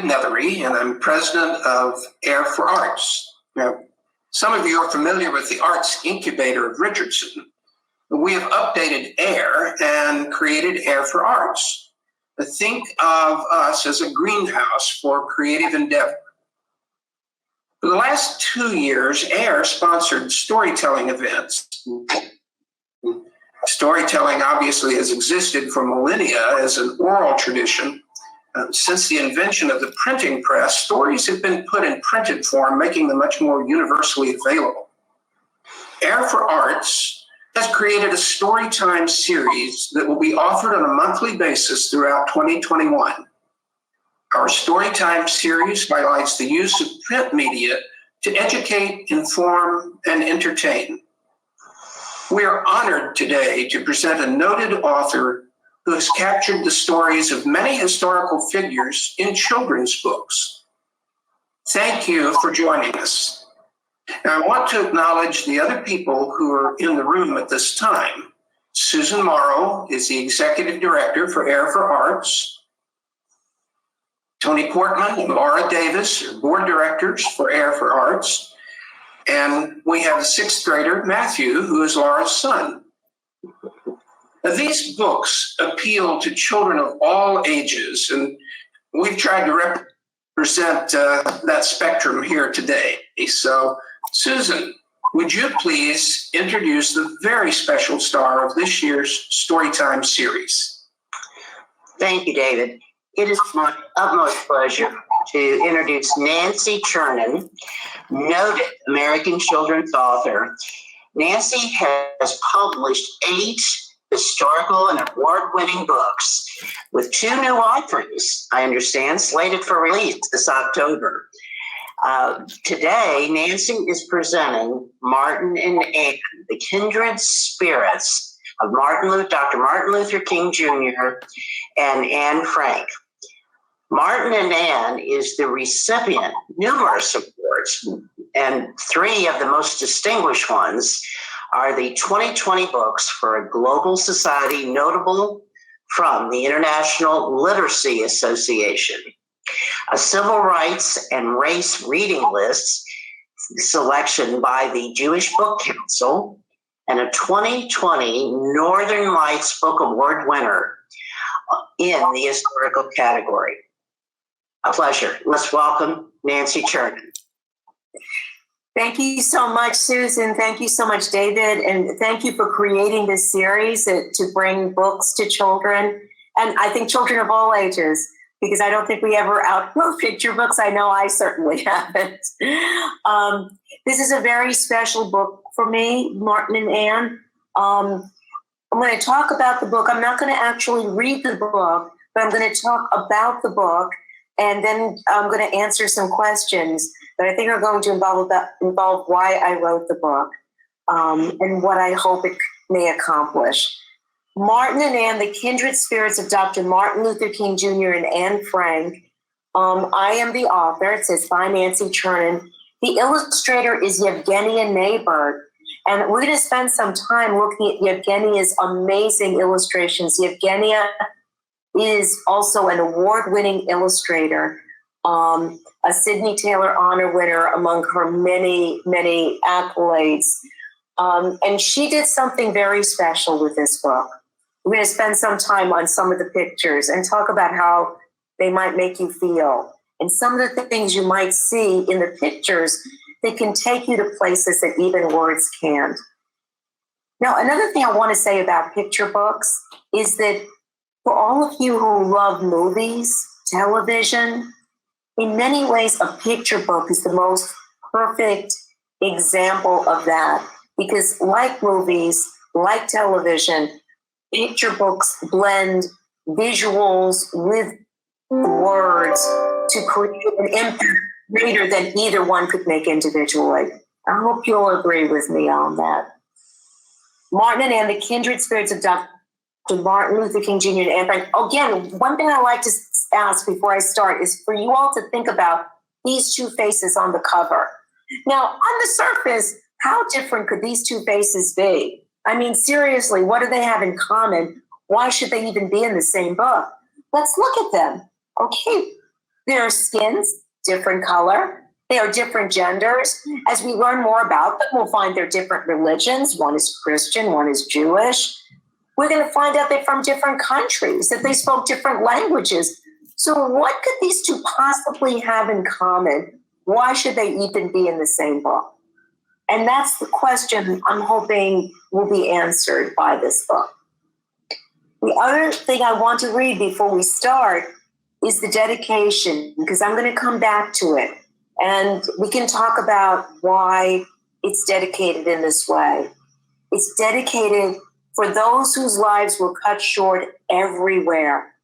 Nethery, and I'm president of AIR4arts. Now, some of you are familiar with the Arts Incubator of Richardson. We have updated AIR and created AIR4arts. Think of us as a greenhouse for creative endeavor. For the last 2 years, AIR sponsored storytelling events. Storytelling obviously has existed for millennia as an oral tradition. Since the invention of the printing press, stories have been put in printed form, making them much more universally available. AIR4arts has created a Storytime series that will be offered on a monthly basis throughout 2021. Our Storytime series highlights the use of print media to educate, inform, and entertain. We are honored today to present a noted author who has captured the stories of many historical figures in children's books. Thank you for joining us. Now, I want to acknowledge the other people who are in the room at this time. Susan Morrow is the Executive Director for AIR4arts. Tony Portman and Laura Davis are Board Directors for AIR4arts. And we have a 6th grader, Matthew, who is Laura's son. Now, these books appeal to children of all ages, and we've tried to represent that spectrum here today. So, Susan, would you please introduce the very special star of this year's Storytime series? Thank you, David. It is my utmost pleasure to introduce Nancy Chernin, noted American children's author. Nancy has published 8 historical and award-winning books with 2 new offerings, I understand, slated for release this October. Today, Nancy is presenting Martin and Anne, the kindred spirits of Dr. Martin Luther King Jr. and Anne Frank. Martin and Anne is the recipient of numerous awards, and 3 of the most distinguished ones are the 2020 books for a global society notable from the International Literacy Association, a civil rights and race reading list selection by the Jewish Book Council, and a 2020 Northern Lights Book Award winner in the historical category. A pleasure. Let's welcome Nancy Chernin. Thank you so much, Susan. Thank you so much, David. And thank you for creating this series to bring books to children. And I think children of all ages, because I don't think we ever outgrow picture books. I know I certainly haven't. This is a very special book for me, Martin and Anne. I'm going to talk about the book. I'm not going to actually read the book, but I'm going to talk about the book. And then I'm going to answer some questions that I think are going to involve why I wrote the book and what I hope it may accomplish. Martin and Anne, the kindred spirits of Dr. Martin Luther King Jr. and Anne Frank. I am the author. It says by Nancy Chernin. The illustrator is Yevgenia Neighbor. And we're going to spend some time looking at Yevgenia's amazing illustrations. Yevgenia is also an award-winning illustrator, a Sidney Taylor Honor winner among her many, many accolades. And she did something very special with this book. We're going to spend some time on some of the pictures and talk about how they might make you feel. And some of the things you might see in the pictures that can take you to places that even words can't. Now, another thing I want to say about picture books is that for all of you who love movies, television, in many ways, a picture book is the most perfect example of that. Because like movies, like television, picture books blend visuals with words to create an impact greater than either one could make individually. I hope you'll agree with me on that. Martin and Anne, the kindred spirits of Dr. Martin Luther King Jr. and Anne Frank. Again, one thing I like to ask before I start is for you all to think about these 2 faces on the cover. Now, on the surface, how different could these 2 faces be? I mean, seriously, what do they have in common? Why should they even be in the same book? Let's look at them. Okay, Their skins, different color. They are different genders. As we learn more about them, we'll find they're different religions. One is Christian, one is Jewish. We're going to find out they're from different countries, that they spoke different languages. So what could these two possibly have in common? Why should they even be in the same book? And that's the question I'm hoping will be answered by this book. The other thing I want to read before we start is the dedication, because I'm going to come back to it. And we can talk about why it's dedicated in this way. It's dedicated for those whose lives were cut short everywhere,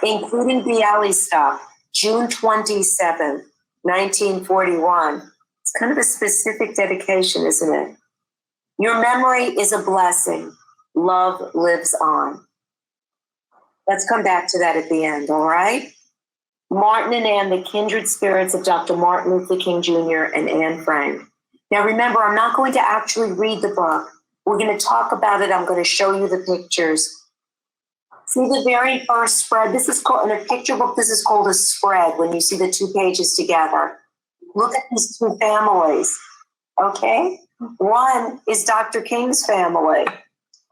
including Bialystok, June 27th, 1941. It's kind of a specific dedication, isn't it? Your memory is a blessing. Love lives on. Let's come back to that at the end, all right? Martin and Anne, the kindred spirits of Dr. Martin Luther King Jr. and Anne Frank. Now remember, I'm not going to actually read the book. We're going to talk about it. I'm going to show you the pictures. See the very first spread? This is called, in a picture book, this is called a spread when you see the two pages together. Look at these two families, okay? One is Dr. King's family,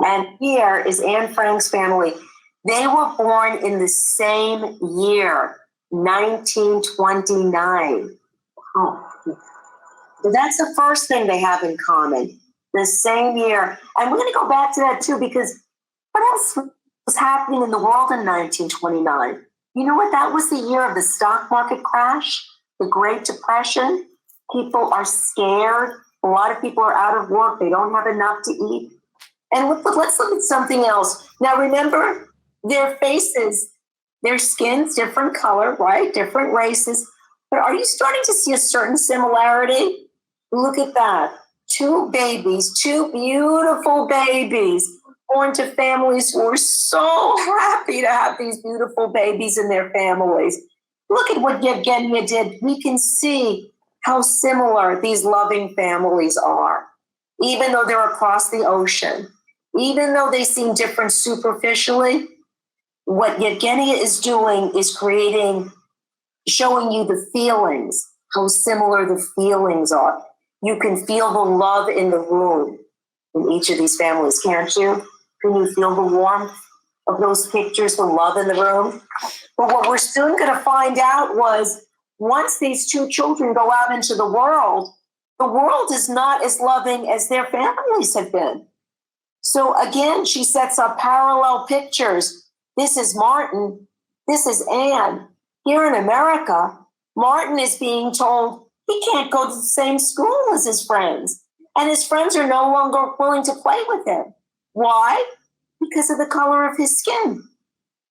and here is Anne Frank's family. They were born in the same year, 1929. Oh. So that's the first thing they have in common, the same year. And we're going to go back to that too, because what else was happening in the world in 1929? You know what? That was the year of the stock market crash, the Great Depression. People are scared. A lot of people are out of work. They don't have enough to eat. And let's look at something else. Now, remember, their faces, their skins, different color, right? Different races. But are you starting to see a certain similarity? Look at that. Two babies, two beautiful babies born to families who are so happy to have these beautiful babies in their families. Look at what Yevgenia did. We can see how similar these loving families are, even though they're across the ocean, even though they seem different superficially. What Yevgenia is doing is showing you the feelings, how similar the feelings are. You can feel the love in the room in each of these families, can't you? Can you feel the warmth of those pictures, the love in the room? But what we're soon going to find out was once these two children go out into the world is not as loving as their families have been. So again, she sets up parallel pictures. This is Martin. This is Anne. Here in America, Martin is being told he can't go to the same school as his friends. And his friends are no longer willing to play with him. Why? Because of the color of his skin.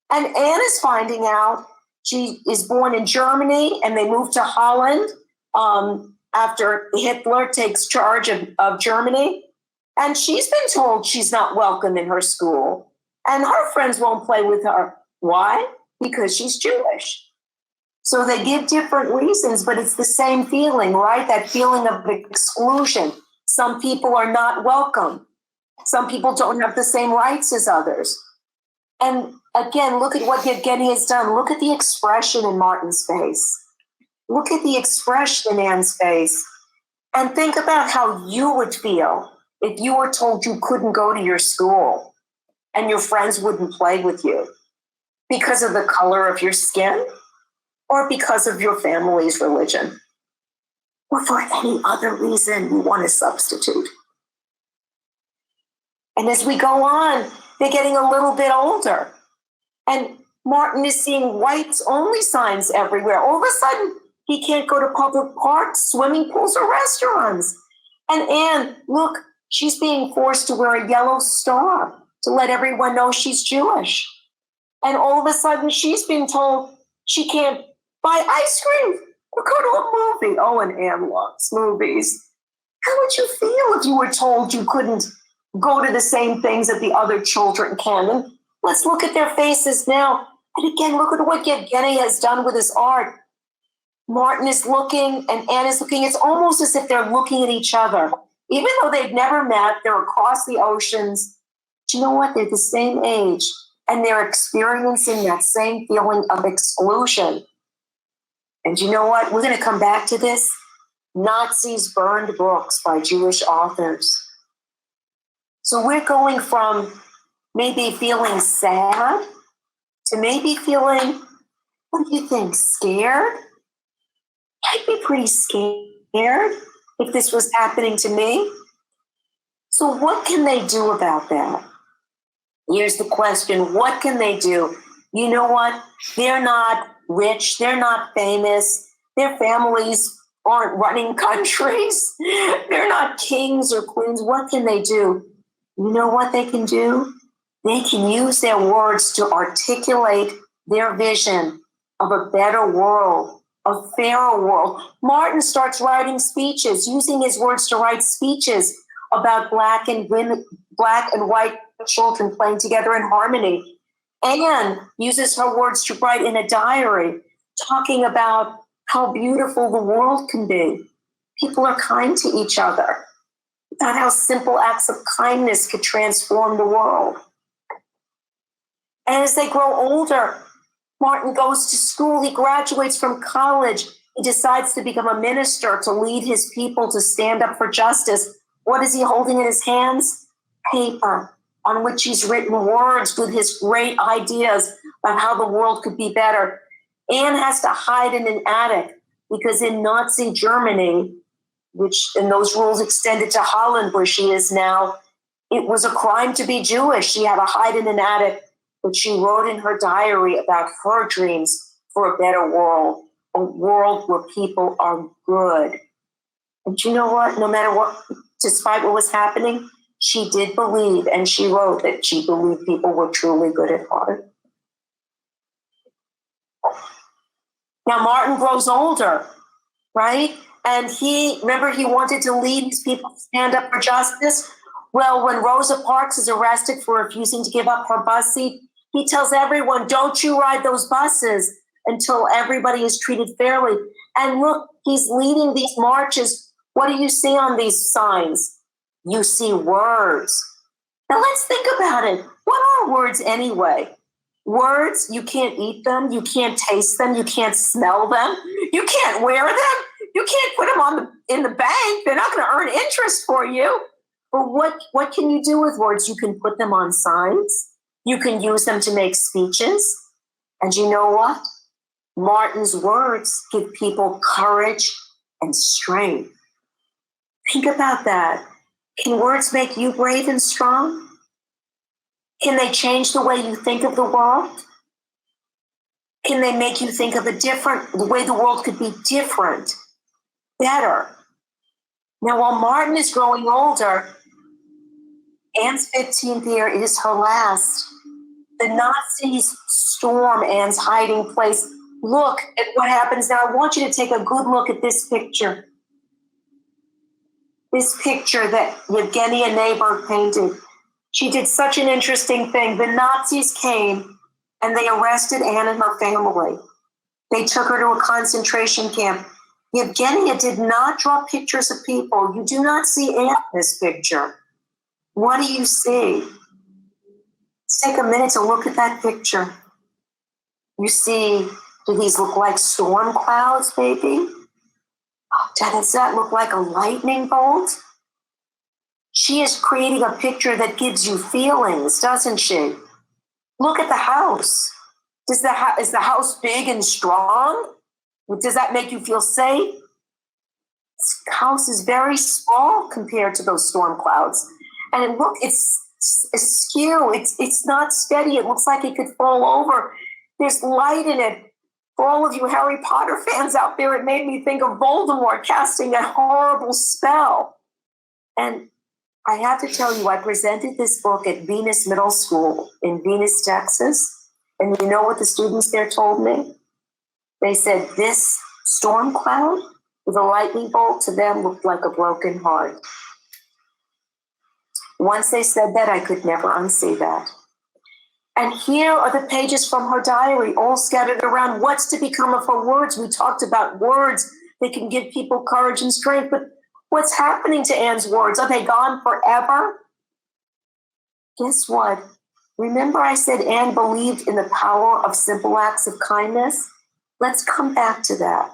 And Anne is finding out she is born in Germany and they moved to Holland after Hitler takes charge of Germany. And she's been told she's not welcome in her school. And her friends won't play with her. Why? Because she's Jewish. So they give different reasons, but it's the same feeling, right? That feeling of exclusion. Some people are not welcome. Some people don't have the same rights as others. And again, look at what Yevgenia has done. Look at the expression in Martin's face. Look at the expression in Anne's face. And think about how you would feel if you were told you couldn't go to your school and your friends wouldn't play with you because of the color of your skin or because of your family's religion or for any other reason you want to substitute. And as we go on, they're getting a little bit older. And Martin is seeing whites only signs everywhere. All of a sudden, he can't go to public parks, swimming pools, or restaurants. And Anne, look, she's being forced to wear a yellow star to let everyone know she's Jewish. And all of a sudden, she's been told she can't buy ice cream or go to a movie. Oh, and Anne loves movies. How would you feel if you were told you couldn't go to the same things that the other children can? And let's look at their faces now. And again, look at what Yevgeny has done with his art. Martin is looking and Anne is looking. It's almost as if they're looking at each other. Even though they've never met, they're across the oceans. Do you know what? They're the same age and they're experiencing that same feeling of exclusion. And you know what? We're going to come back to this. Nazis burned books by Jewish authors. So we're going from maybe feeling sad to maybe feeling, what do you think, scared? I'd be pretty scared if this was happening to me. So what can they do about that? Here's the question, what can they do? You know what? They're not rich, they're not famous, their families aren't running countries, they're not kings or queens. What can they do? You know what they can do? They can use their words to articulate their vision of a better world, a fairer world. Martin starts writing speeches, using his words to write speeches about black and white children playing together in harmony. Anne uses her words to write in a diary, talking about how beautiful the world can be. People are kind to each other, about how simple acts of kindness could transform the world. And as they grow older, Martin goes to school, he graduates from college, he decides to become a minister, to lead his people, to stand up for justice. What is he holding in his hands? Paper on which he's written words with his great ideas about how the world could be better. Anne has to hide in an attic because in Nazi Germany, and those rules extended to Holland where she is now, it was a crime to be Jewish. She had to hide in an attic, but she wrote in her diary about her dreams for a better world, a world where people are good. And you know what? No matter what, despite what was happening, she did believe, and she wrote that she believed people were truly good at heart. Now, Martin grows older, right? And he wanted to lead his people to stand up for justice. Well, when Rosa Parks is arrested for refusing to give up her bus seat, he tells everyone, don't you ride those buses until everybody is treated fairly. And look, he's leading these marches. What do you see on these signs? You see words. Now let's think about it. What are words anyway? Words, you can't eat them, you can't taste them, you can't smell them, you can't wear them, you can't put them in the bank. They're not going to earn interest for you. But what can you do with words? You can put them on signs. You can use them to make speeches. And you know what? Martin's words give people courage and strength. Think about that. Can words make you brave and strong? Can they change the way you think of the world? Can they make you think of the way the world could be different, better? Now, while Martin is growing older, Anne's 15th year is her last. The Nazis storm Anne's hiding place. Look at what happens now. I want you to take a good look at this picture. This picture that Yevgenia Neighbor painted. She did such an interesting thing. The Nazis came and they arrested Anne and her family. They took her to a concentration camp. Yevgenia did not draw pictures of people. You do not see Anne in this picture. What do you see? Let's take a minute to look at that picture. You see, do these look like storm clouds, maybe? Does that look like a lightning bolt? She is creating a picture that gives you feelings, doesn't she? Look at the house. Is the house big and strong? Does that make you feel safe? This house is very small compared to those storm clouds. And look, it's askew. It's not steady. It looks like it could fall over. There's light in it. For all of you Harry Potter fans out there, it made me think of Voldemort casting a horrible spell. And I have to tell you, I presented this book at Venus Middle School in Venus, Texas. And you know what the students there told me? They said this storm cloud with a lightning bolt to them looked like a broken heart. Once they said that, I could never unsee that. And here are the pages from her diary, all scattered around. What's to become of her words? We talked about words that can give people courage and strength, but what's happening to Anne's words? Are they gone forever? Guess what? Remember I said Anne believed in the power of simple acts of kindness? Let's come back to that,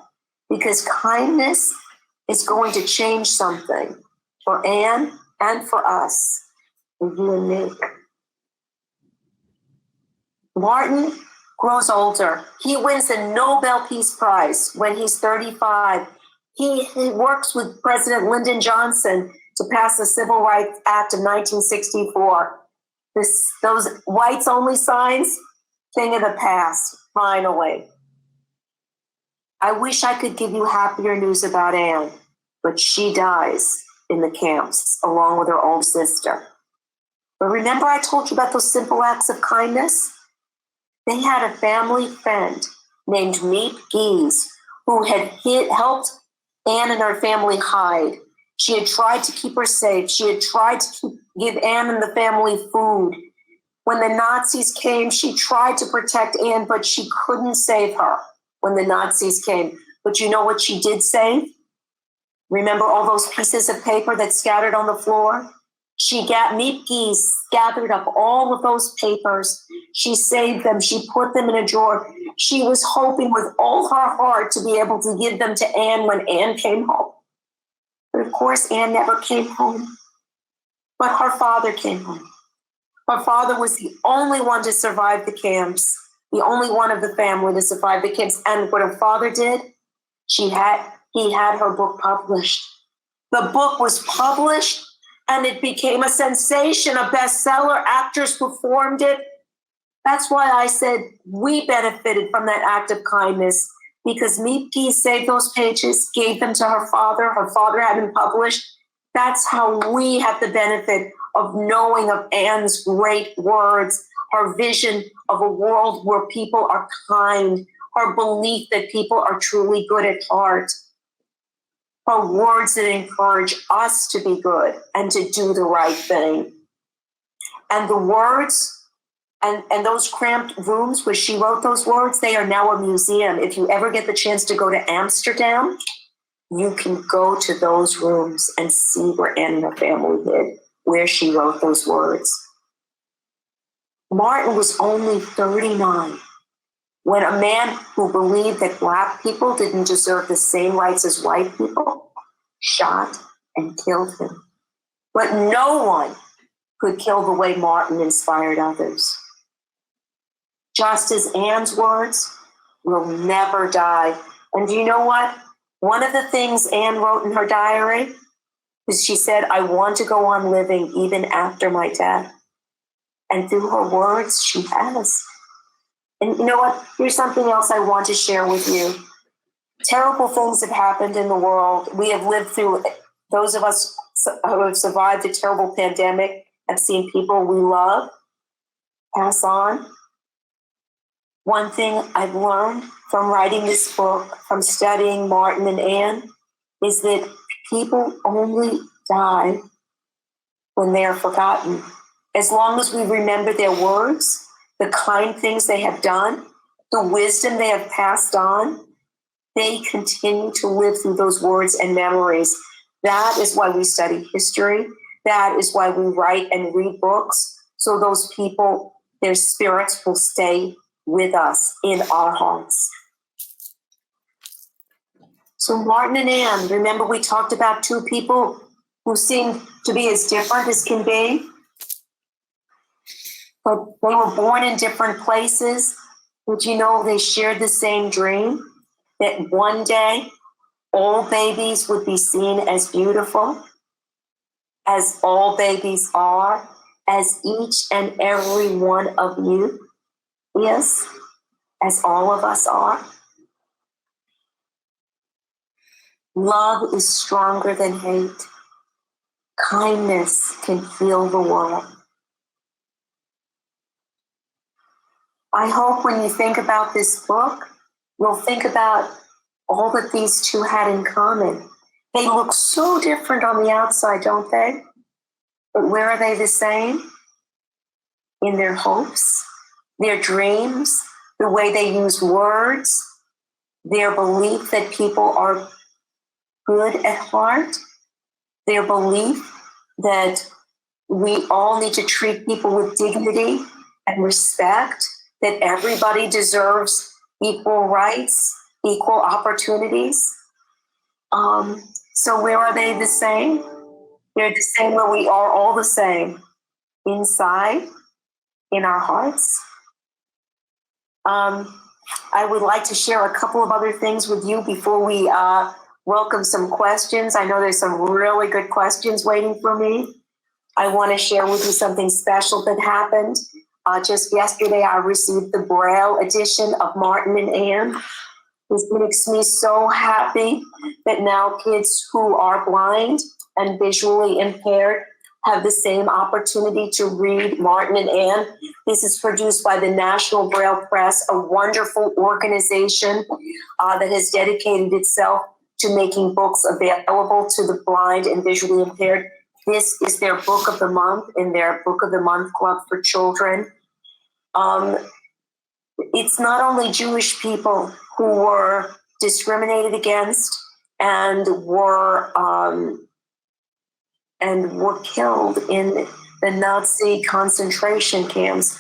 because kindness is going to change something for Anne and for us, for you and me. Martin grows older. He wins the Nobel Peace Prize when he's 35. He works with President Lyndon Johnson to pass the Civil Rights Act of 1964. Those whites only signs, thing of the past, finally. I wish I could give you happier news about Anne, but she dies in the camps along with her own sister. But remember I told you about those simple acts of kindness? They had a family friend named Meep Geese who had helped Anne and her family hide. She had tried to keep her safe. She had tried to give Anne and the family food. When the Nazis came, she tried to protect Anne, but she couldn't save her when the Nazis came. But you know what she did save? Remember all those pieces of paper that scattered on the floor? Meep Geese gathered up all of those papers. She saved them. She put them in a drawer. She was hoping with all her heart to be able to give them to Anne when Anne came home. But of course, Anne never came home. But her father came home. Her father was the only one to survive the camps, the only one of the family to survive the camps. And what her father did, he had her book published. The book was published and it became a sensation, a bestseller. Actors performed it. That's why I said we benefited from that act of kindness, because Meep Geese saved those pages, gave them to her father. Her father had them published. That's how we have the benefit of knowing of Anne's great words, her vision of a world where people are kind, her belief that people are truly good at heart, her words that encourage us to be good and to do the right thing. And the words and those cramped rooms where she wrote those words, they are now a museum. If you ever get the chance to go to Amsterdam, you can go to those rooms and see where Anne and her family did, where she wrote those words. Martin was only 39 when a man who believed that Black people didn't deserve the same rights as white people shot and killed him. But no one could kill the way Martin inspired others. Just as Anne's words will never die. And do you know what? One of the things Anne wrote in her diary is she said, I want to go on living even after my death. And through her words, she has. And you know what? Here's something else I want to share with you. Terrible things have happened in the world. We have lived through, those of us who have survived a terrible pandemic have seen people we love pass on. One thing I've learned from writing this book, from studying Martin and Anne, is that people only die when they are forgotten. As long as we remember their words, the kind things they have done, the wisdom they have passed on, they continue to live through those words and memories. That is why we study history. That is why we write and read books, so those people, their spirits will stay with us in our hearts. So Martin and Anne, remember we talked about two people who seem to be as different as can be, but they were born in different places. But you know, they shared the same dream that one day all babies would be seen as beautiful, as all babies are, as each and every one of you is, as all of us are. Love is stronger than hate. Kindness can heal the world. I hope when you think about this book, you'll think about all that these two had in common. They look so different on the outside, don't they? But where are they the same? In their hopes, their dreams, the way they use words, their belief that people are good at heart, their belief that we all need to treat people with dignity and respect, that everybody deserves equal rights, equal opportunities. So where are they the same? They're the same where we are all the same, inside, in our hearts. I would like to share a couple of other things with you before we welcome some questions. I know there's some really good questions waiting for me. I want to share with you something special that happened. Just yesterday, I received the Braille edition of Martin and Anne. This makes me so happy that now kids who are blind and visually impaired have the same opportunity to read Martin and Anne. This is produced by the National Braille Press, a wonderful organization that has dedicated itself to making books available to the blind and visually impaired. This is their book of the month in their Book of the Month Club for Children. It's not only Jewish people who were discriminated against and were killed in the Nazi concentration camps.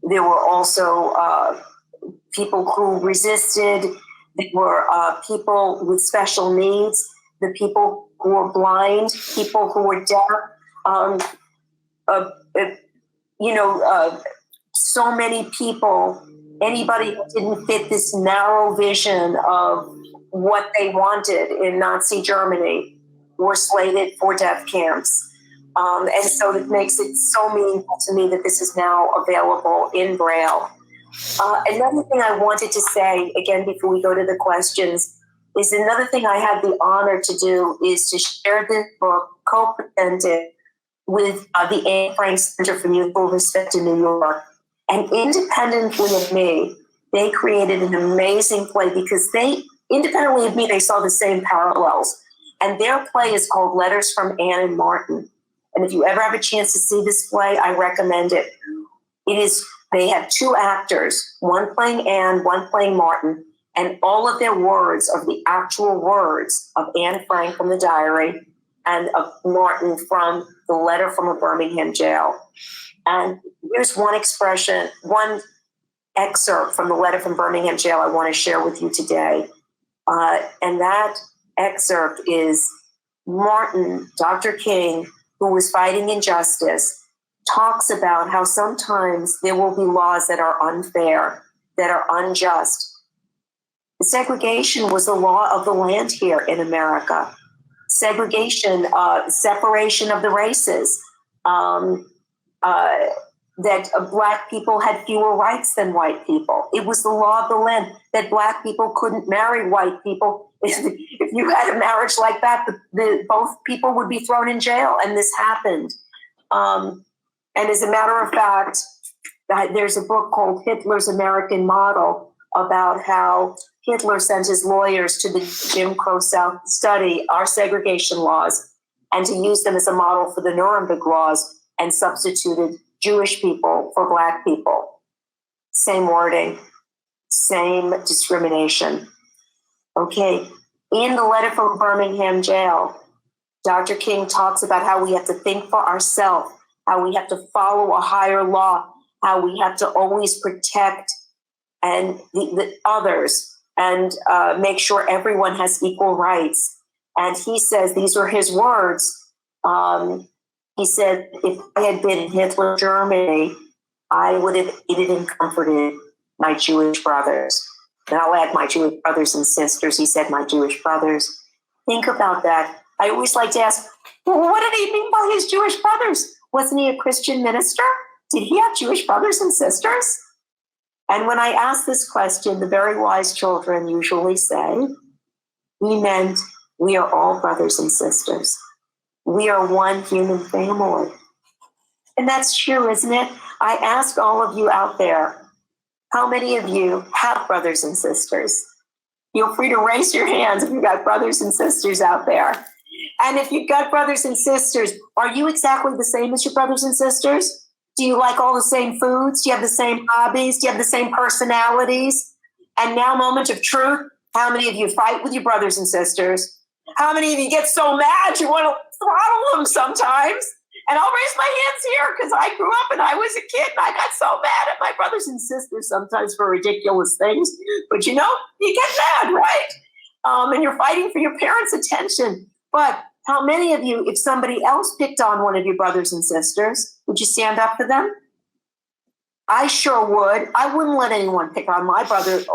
There were also people who resisted. There were people with special needs, the people who were blind, people who were deaf. So many people, anybody who didn't fit this narrow vision of what they wanted in Nazi Germany were slated for death camps. And so it makes it so meaningful to me that this is now available in Braille. Another thing I wanted to say, again, before we go to the questions, is another thing I had the honor to do is to share this book, co-presented with the Anne Frank Center for Mutual Respect in New York. And independently of me, they created an amazing play because independently of me, they saw the same parallels. And their play is called Letters from Anne and Martin. And if you ever have a chance to see this play, I recommend it. They have two actors, one playing Anne, one playing Martin, and all of their words are the actual words of Anne Frank from the diary and of Martin from the letter from a Birmingham jail. And here's one expression, one excerpt from the letter from Birmingham jail I want to share with you today. And that excerpt is Martin, Dr. King, who was fighting injustice, talks about how sometimes there will be laws that are unfair, that are unjust. Segregation was the law of the land here in America. Segregation, separation of the races, that Black people had fewer rights than white people. It was the law of the land that Black people couldn't marry white people. If you had a marriage like that, both people would be thrown in jail, and this happened. And as a matter of fact, there's a book called Hitler's American Model about how Hitler sent his lawyers to the Jim Crow South to study our segregation laws and to use them as a model for the Nuremberg laws, and substituted Jewish people for Black people. Same wording, same discrimination. Okay, in the letter from Birmingham jail, Dr. King talks about how we have to think for ourselves, how we have to follow a higher law, how we have to always protect the others and make sure everyone has equal rights. And he says, these were his words, he said, if I had been in Hitler Germany, I would have aided and comforted my Jewish brothers. And I'll add my Jewish brothers and sisters. He said, my Jewish brothers. Think about that. I always like to ask, well, what did he mean by his Jewish brothers? Wasn't he a Christian minister? Did he have Jewish brothers and sisters? And when I ask this question, the very wise children usually say, he meant we are all brothers and sisters. We are one human family. And that's true, isn't it? I ask all of you out there, how many of you have brothers and sisters? Feel free to raise your hands if you've got brothers and sisters out there. And if you've got brothers and sisters, are you exactly the same as your brothers and sisters? Do you like all the same foods? Do you have the same hobbies? Do you have the same personalities? And now, moment of truth, how many of you fight with your brothers and sisters? How many of you get so mad you want to throttle them sometimes? And I'll raise my hands here because I grew up and I was a kid and I got so mad at my brothers and sisters sometimes for ridiculous things. But you know, you get mad, right? And you're fighting for your parents' attention. But how many of you, if somebody else picked on one of your brothers and sisters, would you stand up for them? I sure would. I wouldn't let anyone pick on my brothers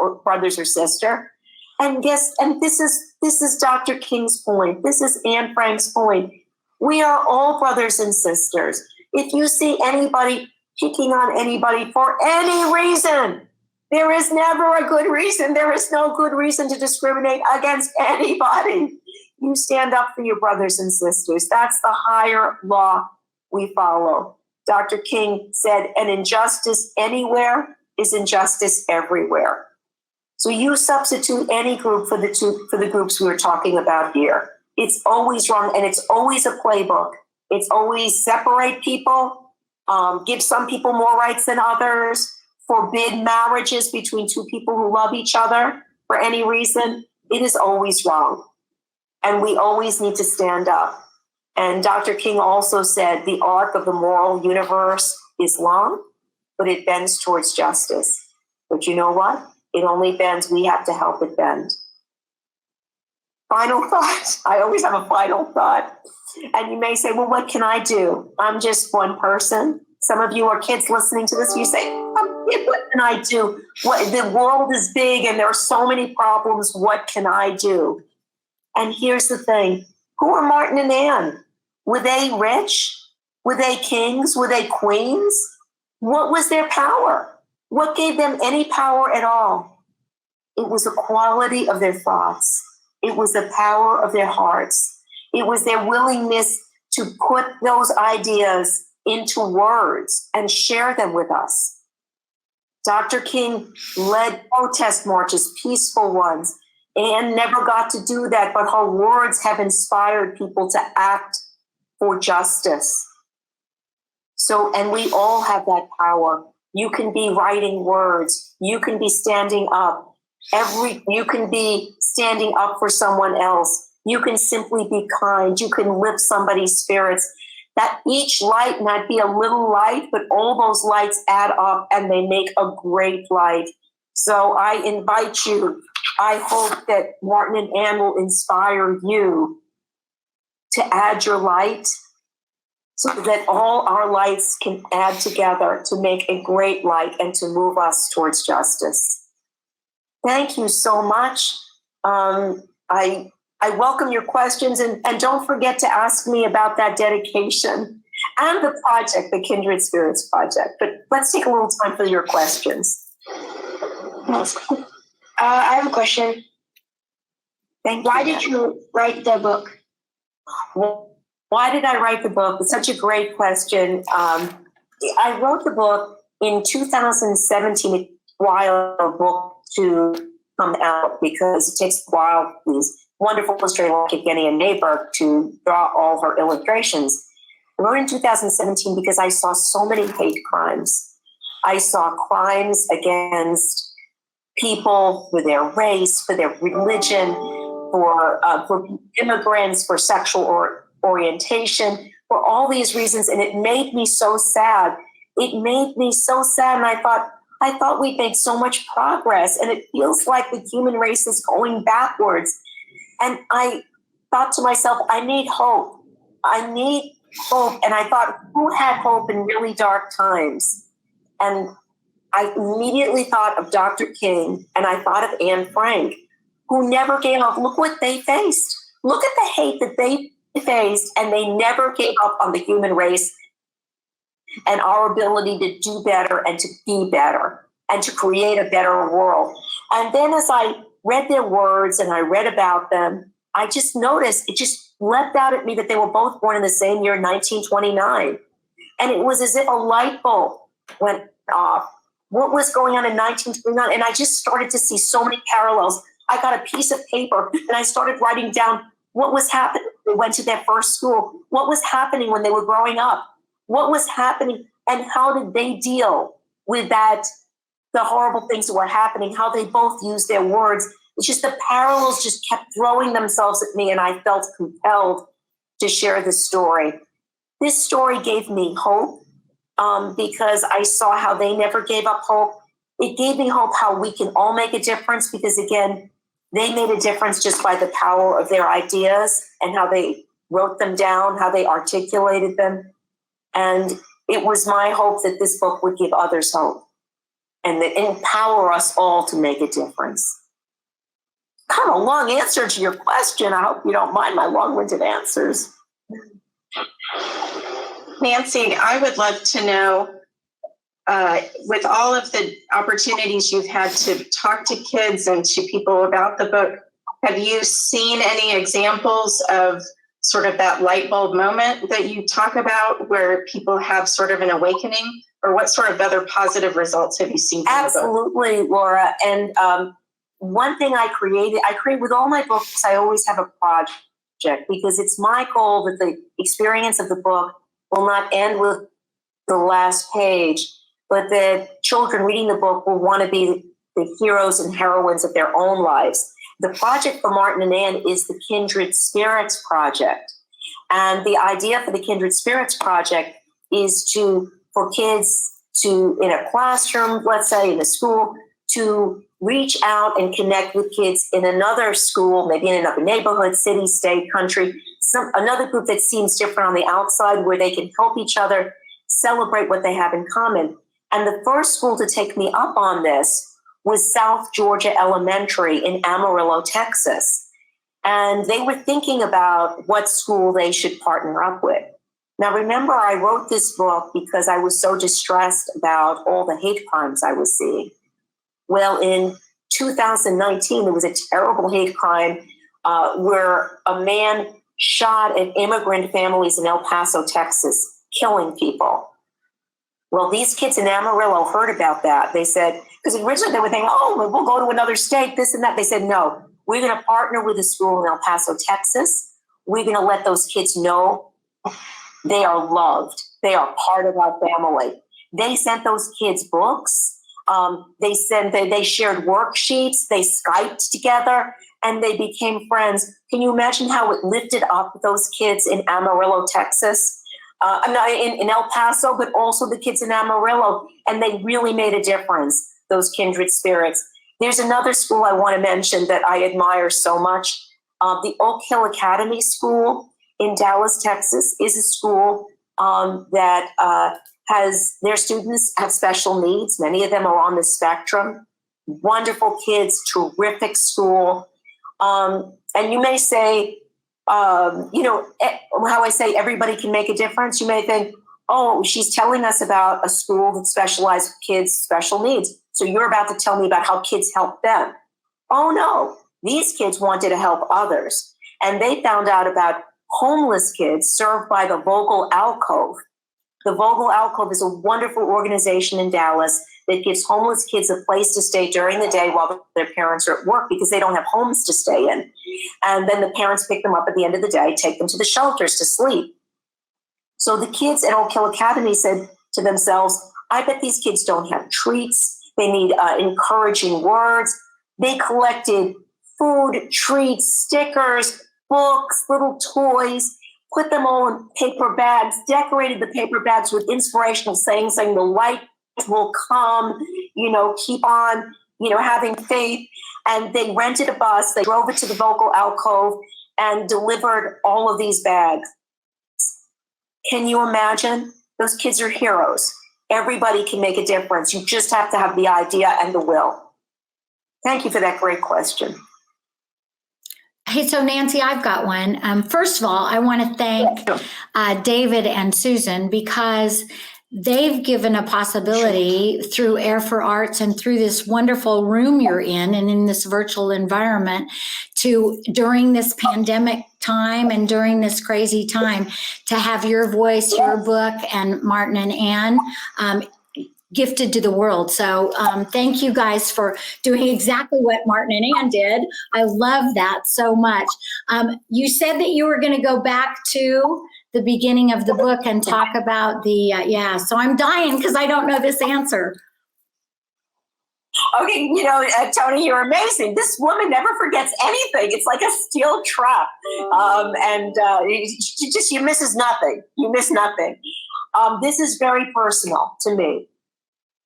or sister. And this is Dr. King's point. This is Anne Frank's point. We are all brothers and sisters. If you see anybody picking on anybody for any reason, there is never a good reason. There is no good reason to discriminate against anybody. You stand up for your brothers and sisters. That's the higher law we follow. Dr. King said, an injustice anywhere is injustice everywhere. So you substitute any group for the groups we were talking about here. It's always wrong, and it's always a playbook. It's always separate people, give some people more rights than others, forbid marriages between two people who love each other for any reason. It is always wrong. And we always need to stand up. And Dr. King also said the arc of the moral universe is long, but it bends towards justice. But you know what? It only bends. We have to help it bend. Final thought. I always have a final thought. And you may say, well, what can I do? I'm just one person. Some of you are kids listening to this. You say, what can I do? The world is big and there are so many problems. What can I do? And here's the thing. Who are Martin and Anne? Were they rich? Were they kings? Were they queens? What was their power? What gave them any power at all? It was the quality of their thoughts. It was the power of their hearts. It was their willingness to put those ideas into words and share them with us. Dr. King led protest marches, peaceful ones. Anne never got to do that, but her words have inspired people to act for justice. So, and we all have that power. You can be writing words. You can be standing up. You can be standing up for someone else. You can simply be kind. You can lift somebody's spirits. That each light might be a little light, but all those lights add up and they make a great light. So I invite you. I hope that Martin and Anne will inspire you to add your light so that all our lights can add together to make a great light and to move us towards justice. Thank you so much. I welcome your questions, and don't forget to ask me about that dedication and the project, the Kindred Spirits Project. But let's take a little time for your questions. I have a question. Thank you. Why did you write the book? Well, why did I write the book? It's such a great question. I wrote the book in 2017. It took a while for a book to come out because it takes a while for these wonderful illustrators like Evgenia Neighbor to draw all her illustrations. I wrote in 2017 because I saw so many hate crimes. I saw crimes against people for their race, for their religion, for immigrants, for sexual orientation, for all these reasons. And it made me so sad. It made me so sad. And I thought we'd made so much progress. And it feels like the human race is going backwards. And I thought to myself, I need hope. I need hope. And I thought, who had hope in really dark times? And I immediately thought of Dr. King, and I thought of Anne Frank, who never gave up. Look what they faced. Look at the hate that they faced, and they never gave up on the human race and our ability to do better and to be better and to create a better world. And then as I read their words and I read about them, I just noticed, it just leapt out at me that they were both born in the same year, 1929. And it was as if a light bulb went off. What was going on in 1929? And I just started to see so many parallels. I got a piece of paper and I started writing down what was happening when they went to their first school, what was happening when they were growing up, what was happening, and how did they deal with that, the horrible things that were happening, how they both used their words. It's just the parallels just kept throwing themselves at me, and I felt compelled to share the story. this story gave me hope because I saw how they never gave up hope. It gave me hope how we can all make a difference because, again, they made a difference just by the power of their ideas and how they wrote them down, how they articulated them. And it was my hope that this book would give others hope and that empower us all to make a difference. Kind of a long answer to your question. I hope you don't mind my long-winded answers. Nancy, I would love to know, with all of the opportunities you've had to talk to kids and to people about the book, have you seen any examples of sort of that light bulb moment that you talk about where people have sort of an awakening? Or what sort of other positive results have you seen from the book? Absolutely, Laura. And one thing I create with all my books, I always have a project because it's my goal that the experience of the book will not end with the last page, but that children reading the book will want to be the heroes and heroines of their own lives. The project for Martin and Ann is the Kindred Spirits Project. And the idea for the Kindred Spirits Project is for kids to, in a classroom, let's say in a school, to reach out and connect with kids in another school, maybe in another neighborhood, city, state, country, another group that seems different on the outside where they can help each other celebrate what they have in common. And the first school to take me up on this was South Georgia Elementary in Amarillo, Texas. And they were thinking about what school they should partner up with. Now, remember, I wrote this book because I was so distressed about all the hate crimes I was seeing. Well, in 2019, there was a terrible hate crime where a man shot at immigrant families in El Paso, Texas, killing people. Well, these kids in Amarillo heard about that. They said, because originally they were thinking, oh, we'll go to another state, this and that. They said, no, we're going to partner with a school in El Paso, Texas. We're going to let those kids know they are loved. They are part of our family. They sent those kids books. They shared worksheets. They Skyped together and they became friends. Can you imagine how it lifted up those kids in Amarillo, Texas? In El Paso, but also the kids in Amarillo. And they really made a difference, those kindred spirits. There's another school I want to mention that I admire so much. The Oak Hill Academy School in Dallas, Texas is a school that has their students have special needs. Many of them are on the spectrum. Wonderful kids, terrific school. And you may say, how I say everybody can make a difference. You may think, oh, she's telling us about a school that specializes with kids' special needs. So you're about to tell me about how kids help them. Oh, no, these kids wanted to help others. And they found out about homeless kids served by the Vogel Alcove. The Vogel Alcove is a wonderful organization in Dallas that gives homeless kids a place to stay during the day while their parents are at work because they don't have homes to stay in. And then the parents pick them up at the end of the day, take them to the shelters to sleep. So the kids at Oak Hill Academy said to themselves, I bet these kids don't have treats. They need encouraging words. They collected food, treats, stickers, books, little toys, put them all in paper bags, decorated the paper bags with inspirational sayings, saying the light will come, keep on, having faith. And they rented a bus, they drove it to the Vogel Alcove and delivered all of these bags. Can you imagine? Those kids are heroes. Everybody can make a difference. You just have to have the idea and the will. Thank you for that great question. Hey, so Nancy, I've got one. First of all, I want to thank David and Susan because they've given a possibility through AIR4arts and through this wonderful room you're in and in this virtual environment to, during this pandemic time and during this crazy time, to have your voice, your book, and Martin and Ann gifted to the world. So thank you guys for doing exactly what Martin and Ann did. I love that so much. You said that you were going to go back to the beginning of the book and talk about the, so I'm dying because I don't know this answer. Okay, Tony, you're amazing. This woman never forgets anything. It's like a steel trap. You misses nothing. You miss nothing. This is very personal to me.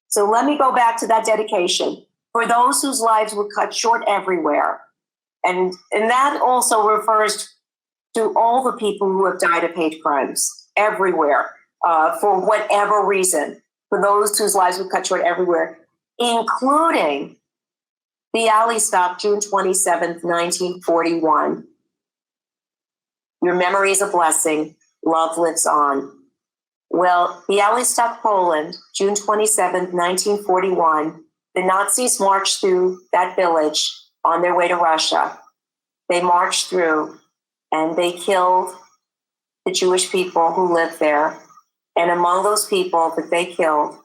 So let me go back to that dedication. For those whose lives were cut short everywhere. And that also refers to all the people who have died of hate crimes everywhere, for whatever reason. For those whose lives were cut short everywhere, including Bialystok, June 27th, 1941. Your memory is a blessing. Love lives on. Well, Bialystok, Poland, June 27th, 1941, the Nazis marched through that village on their way to Russia. They marched through and they killed the Jewish people who lived there. And among those people that they killed,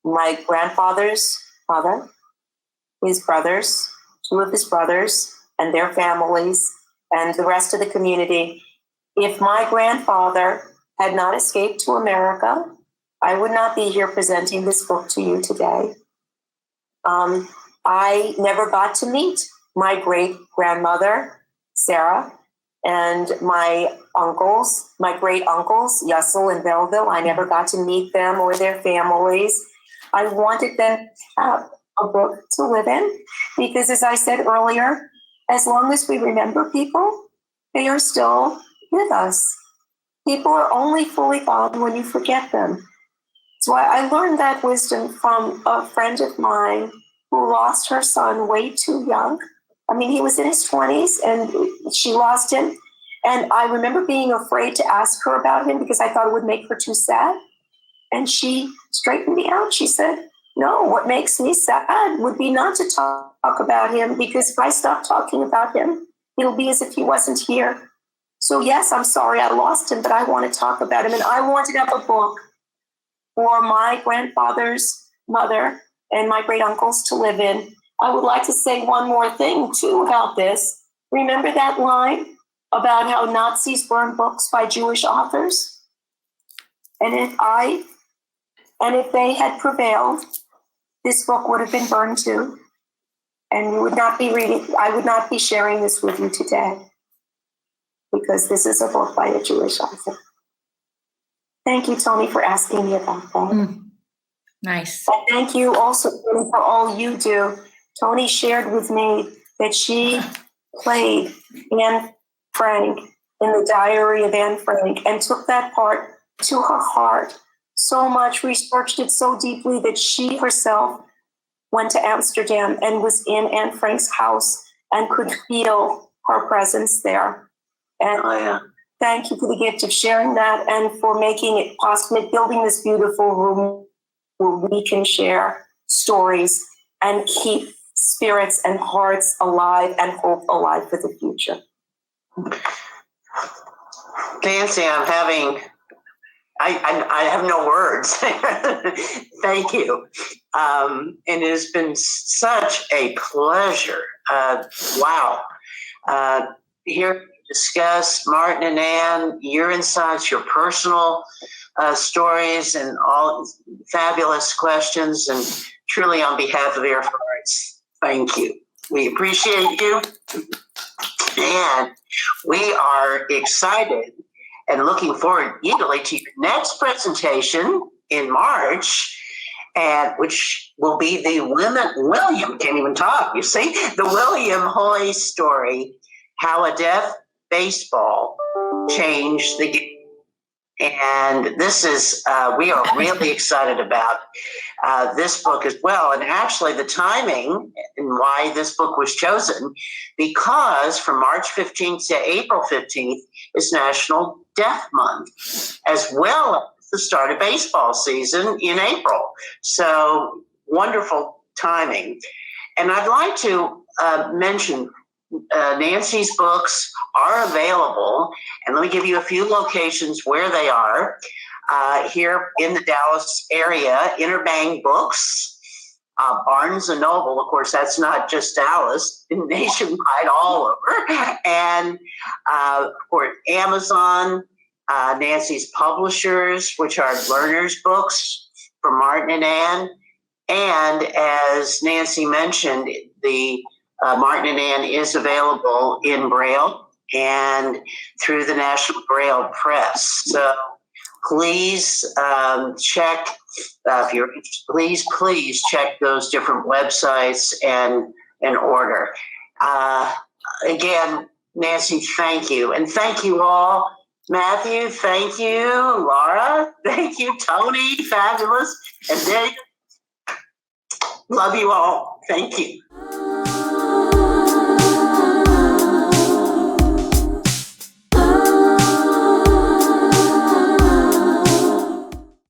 my grandfather's mother, his brothers, two of his brothers, and their families, and the rest of the community. If my grandfather had not escaped to America, I would not be here presenting this book to you today. I never got to meet my great-grandmother, Sarah, and my uncles, my great-uncles, Yussel and Belleville. I never got to meet them or their families. I wanted them to have a book to live in because, as I said earlier, as long as we remember people, they are still with us. People are only fully gone when you forget them. So I learned that wisdom from a friend of mine who lost her son way too young. I mean, he was in his 20s and she lost him. And I remember being afraid to ask her about him because I thought it would make her too sad. And she straightened me out. She said, no, what makes me sad would be not to talk about him, because if I stop talking about him, it'll be as if he wasn't here. So yes, I'm sorry I lost him, but I want to talk about him. And I wanted to have a book for my grandfather's mother and my great uncles to live in. I would like to say one more thing too about this. Remember that line about how Nazis burned books by Jewish authors? And if they had prevailed, this book would have been burned too. And you would not be reading, I would not be sharing this with you today, because this is a book by a Jewish author. Thank you, Tony, for asking me about that. Nice. And thank you also, Tony, for all you do. Tony shared with me that she played Anne Frank in The Diary of Anne Frank and took that part to her heart so much, researched it so deeply that she herself went to Amsterdam and was in Anne Frank's house and could feel her presence there. And thank you for the gift of sharing that and for making it possible, building this beautiful room where we can share stories and keep spirits and hearts alive and hope alive for the future. Nancy, I have no words. Thank you. And it has been such a pleasure. Wow. Here to discuss Martin and Anne, your insights, your personal stories, and all fabulous questions. And truly, on behalf of AIR4arts, thank you. We appreciate you. And we are excited and looking forward eagerly to your next presentation in March, and which will be the William, can't even talk, you see, the William Hoy story, How a Deaf Baseball Changed the Game. And this is, we are really excited about this book as well. And actually the timing and why this book was chosen, because from March 15th to April 15th is National Deaf Month, as well as the start of baseball season in April. So wonderful timing. And I'd like to mention Nancy's books are available, and let me give you a few locations where they are. Here in the Dallas area, Interbang Books, Barnes & Noble, of course, that's not just Dallas, nationwide, all over, and of course, Amazon, Nancy's Publishers, which are Learner's Books for Martin and Anne, And as Nancy mentioned, the Martin and Ann is available in Braille and through the National Braille Press. So please check, if you're interested, please check those different websites and order. Again, Nancy, thank you. And thank you all. Matthew, thank you. Laura, thank you. Tony, fabulous. And Dave, love you all. Thank you.